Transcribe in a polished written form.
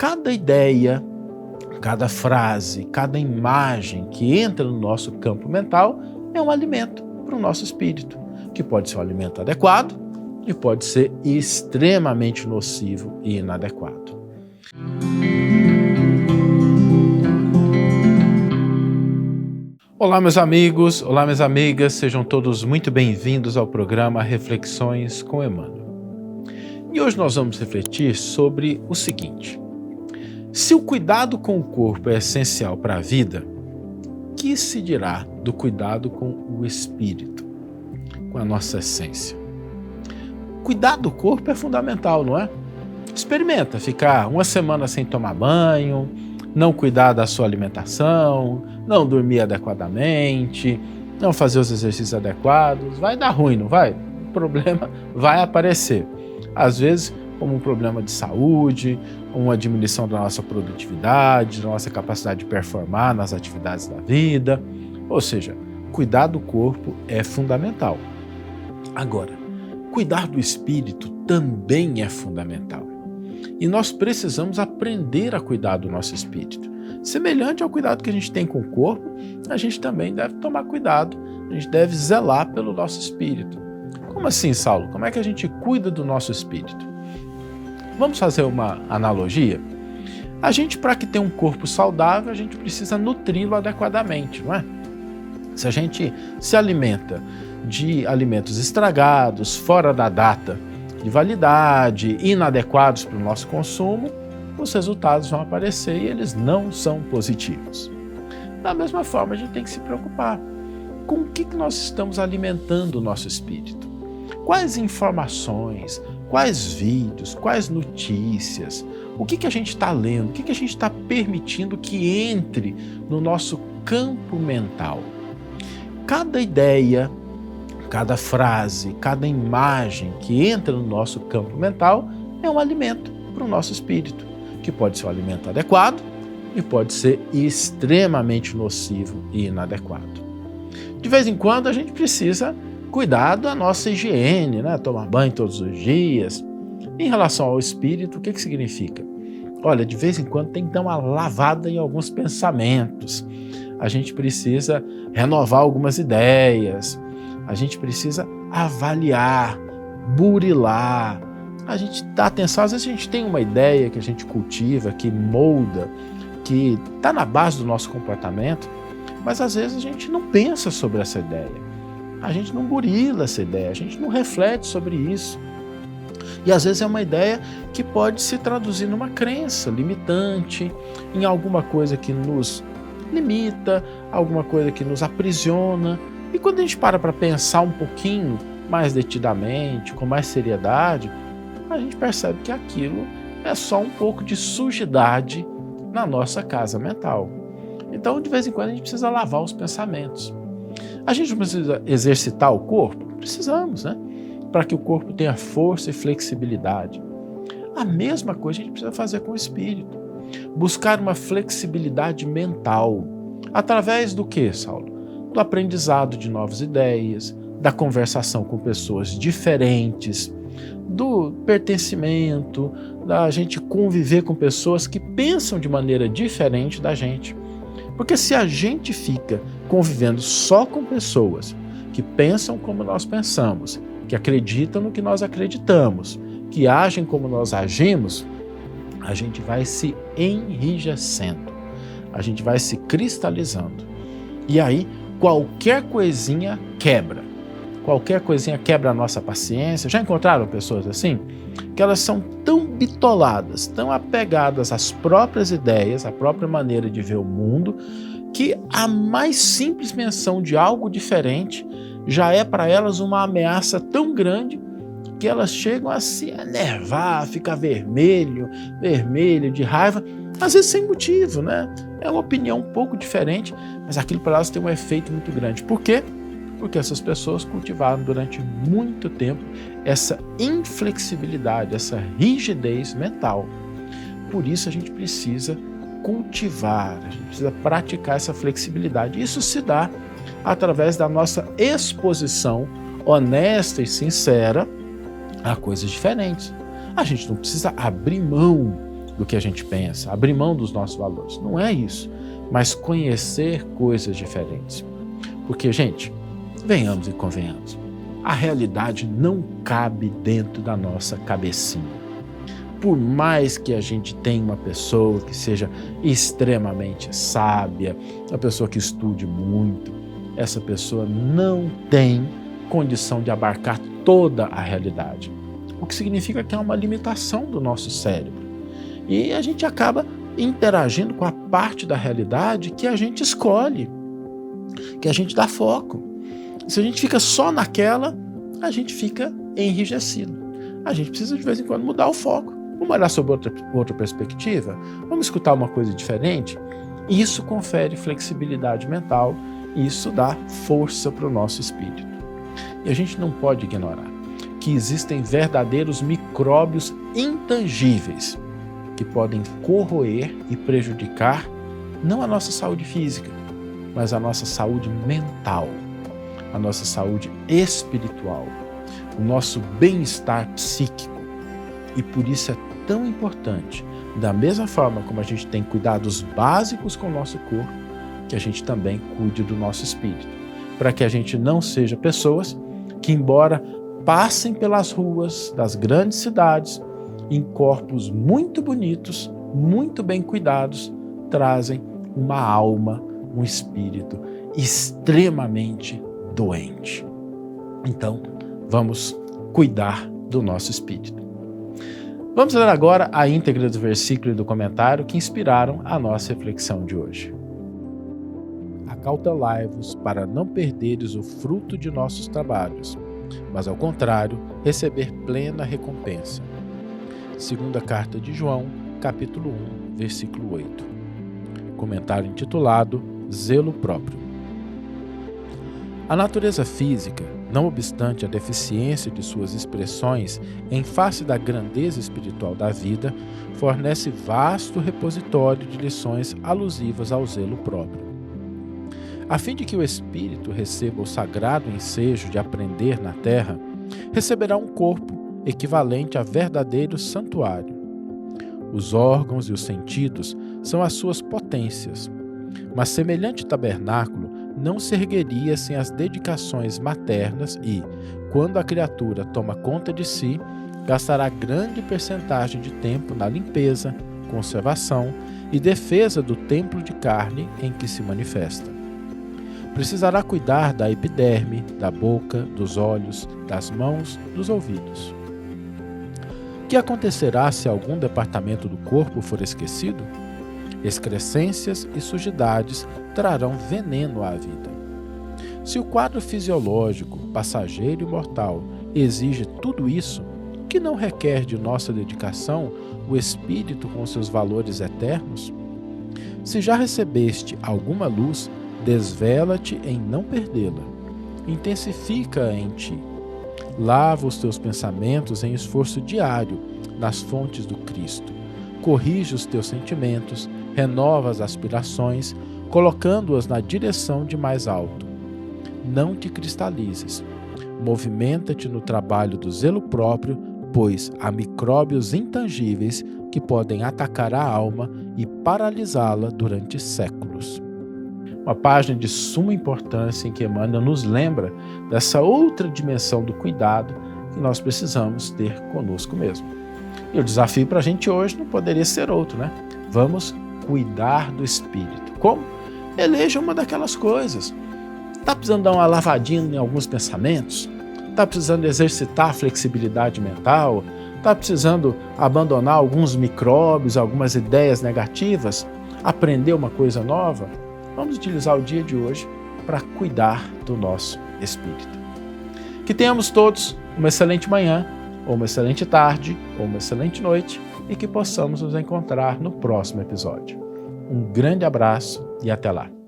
Cada ideia, cada frase, cada imagem que entra no nosso campo mental é um alimento para o nosso espírito, que pode ser um alimento adequado e pode ser extremamente nocivo e inadequado. Olá, meus amigos, olá, minhas amigas, sejam todos muito bem-vindos ao programa Reflexões com Emmanuel. E hoje nós vamos refletir sobre o seguinte: se o cuidado com o corpo é essencial para a vida, que se dirá do cuidado com o espírito, com a nossa essência? Cuidar do corpo é fundamental, não é? Experimenta ficar uma semana sem tomar banho, não cuidar da sua alimentação, não dormir adequadamente, não fazer os exercícios adequados. Vai dar ruim, não vai? O problema vai aparecer. Às vezes, como um problema de saúde, uma diminuição da nossa produtividade, da nossa capacidade de performar nas atividades da vida. Ou seja, cuidar do corpo é fundamental. Agora, cuidar do espírito também é fundamental. E nós precisamos aprender a cuidar do nosso espírito. Semelhante ao cuidado que a gente tem com o corpo, a gente também deve tomar cuidado, a gente deve zelar pelo nosso espírito. Como assim, Saulo? Como é que a gente cuida do nosso espírito? Vamos fazer uma analogia? A gente, para que tenha um corpo saudável, a gente precisa nutri-lo adequadamente, não é? Se a gente se alimenta de alimentos estragados, fora da data de validade, inadequados para o nosso consumo, os resultados vão aparecer e eles não são positivos. Da mesma forma, a gente tem que se preocupar com o que nós estamos alimentando o nosso espírito. Quais informações, quais vídeos, quais notícias, o que a gente está lendo, o que a gente está permitindo que entre no nosso campo mental. Cada ideia, cada frase, cada imagem que entra no nosso campo mental é um alimento para o nosso espírito, que pode ser um alimento adequado e pode ser extremamente nocivo e inadequado. De vez em quando a gente precisa cuidar da nossa higiene, né? Tomar banho todos os dias. Em relação ao espírito, o que significa? Olha, de vez em quando tem que dar uma lavada em alguns pensamentos. A gente precisa renovar algumas ideias. A gente precisa avaliar, burilar. A gente dá atenção, às vezes a gente tem uma ideia que a gente cultiva, que molda, que está na base do nosso comportamento, mas às vezes a gente não pensa sobre essa ideia. A gente não burila essa ideia, a gente não reflete sobre isso. E às vezes é uma ideia que pode se traduzir numa crença limitante, em alguma coisa que nos limita, alguma coisa que nos aprisiona. E quando a gente para pensar um pouquinho mais detidamente, com mais seriedade, a gente percebe que aquilo é só um pouco de sujidade na nossa casa mental. Então, de vez em quando, a gente precisa lavar os pensamentos. A gente precisa exercitar o corpo? Precisamos, né? Para que o corpo tenha força e flexibilidade. A mesma coisa a gente precisa fazer com o espírito. Buscar uma flexibilidade mental. Através do quê, Saulo? Do aprendizado de novas ideias, da conversação com pessoas diferentes, do pertencimento, da gente conviver com pessoas que pensam de maneira diferente da gente. Porque se a gente fica convivendo só com pessoas que pensam como nós pensamos, que acreditam no que nós acreditamos, que agem como nós agimos, a gente vai se enrijecendo, a gente vai se cristalizando. E aí, qualquer coisinha quebra. Qualquer coisinha quebra a nossa paciência. Já encontraram pessoas assim? Que elas são tão bitoladas, tão apegadas às próprias ideias, à própria maneira de ver o mundo, que a mais simples menção de algo diferente já é para elas uma ameaça tão grande que elas chegam a se enervar, a ficar vermelho de raiva, às vezes sem motivo, né? É uma opinião um pouco diferente, mas aquilo para elas tem um efeito muito grande. Por quê? Porque essas pessoas cultivaram durante muito tempo essa inflexibilidade, essa rigidez mental. Por isso a gente precisa cultivar, a gente precisa praticar essa flexibilidade. Isso se dá através da nossa exposição honesta e sincera a coisas diferentes. A gente não precisa abrir mão do que a gente pensa, abrir mão dos nossos valores. Não é isso, mas conhecer coisas diferentes. Porque, gente, venhamos e convenhamos, a realidade não cabe dentro da nossa cabecinha. Por mais que a gente tenha uma pessoa que seja extremamente sábia, uma pessoa que estude muito, essa pessoa não tem condição de abarcar toda a realidade. O que significa que há uma limitação do nosso cérebro. E a gente acaba interagindo com a parte da realidade que a gente escolhe, que a gente dá foco. Se a gente fica só naquela, a gente fica enrijecido. A gente precisa de vez em quando mudar o foco. Vamos olhar sobre outra perspectiva? Vamos escutar uma coisa diferente? Isso confere flexibilidade mental e isso dá força para o nosso espírito. E a gente não pode ignorar que existem verdadeiros micróbios intangíveis que podem corroer e prejudicar não a nossa saúde física, mas a nossa saúde mental, a nossa saúde espiritual, o nosso bem-estar psíquico. E por isso é tão importante, da mesma forma como a gente tem cuidados básicos com o nosso corpo, que a gente também cuide do nosso espírito, para que a gente não seja pessoas que, embora passem pelas ruas das grandes cidades, em corpos muito bonitos, muito bem cuidados, trazem uma alma, um espírito extremamente doente. Então, vamos cuidar do nosso espírito. Vamos ler agora a íntegra do versículo e do comentário que inspiraram a nossa reflexão de hoje. Acautelai-vos para não perderes o fruto de nossos trabalhos, mas ao contrário, receber plena recompensa. Segunda carta de João, capítulo 1, versículo 8. Comentário intitulado Zelo Próprio. A natureza física, não obstante a deficiência de suas expressões em face da grandeza espiritual da vida, fornece vasto repositório de lições alusivas ao zelo próprio. A fim de que o espírito receba o sagrado ensejo de aprender na terra, receberá um corpo equivalente a verdadeiro santuário. Os órgãos e os sentidos são as suas potências, mas semelhante tabernáculo não se ergueria sem as dedicações maternas e, quando a criatura toma conta de si, gastará grande percentagem de tempo na limpeza, conservação e defesa do templo de carne em que se manifesta. Precisará cuidar da epiderme, da boca, dos olhos, das mãos, dos ouvidos. O que acontecerá se algum departamento do corpo for esquecido? Excrescências e sujidades trarão veneno à vida. Se o quadro fisiológico, passageiro e mortal, exige tudo isso, que não requer de nossa dedicação o espírito com seus valores eternos? Se já recebeste alguma luz, desvela-te em não perdê-la. Intensifica-a em ti. Lava os teus pensamentos em esforço diário nas fontes do Cristo. Corrige os teus sentimentos, renova as aspirações, colocando-as na direção de mais alto. Não te cristalizes. Movimenta-te no trabalho do zelo próprio, pois há micróbios intangíveis que podem atacar a alma e paralisá-la durante séculos. Uma página de suma importância em que Emmanuel nos lembra dessa outra dimensão do cuidado que nós precisamos ter conosco mesmo. E o desafio para a gente hoje não poderia ser outro, né? Vamos cuidar do espírito. Como? Eleja uma daquelas coisas. Está precisando dar uma lavadinha em alguns pensamentos? Está precisando exercitar a flexibilidade mental? Está precisando abandonar alguns micróbios, algumas ideias negativas? Aprender uma coisa nova? Vamos utilizar o dia de hoje para cuidar do nosso espírito. Que tenhamos todos uma excelente manhã, ou uma excelente tarde, ou uma excelente noite, e que possamos nos encontrar no próximo episódio. Um grande abraço e até lá.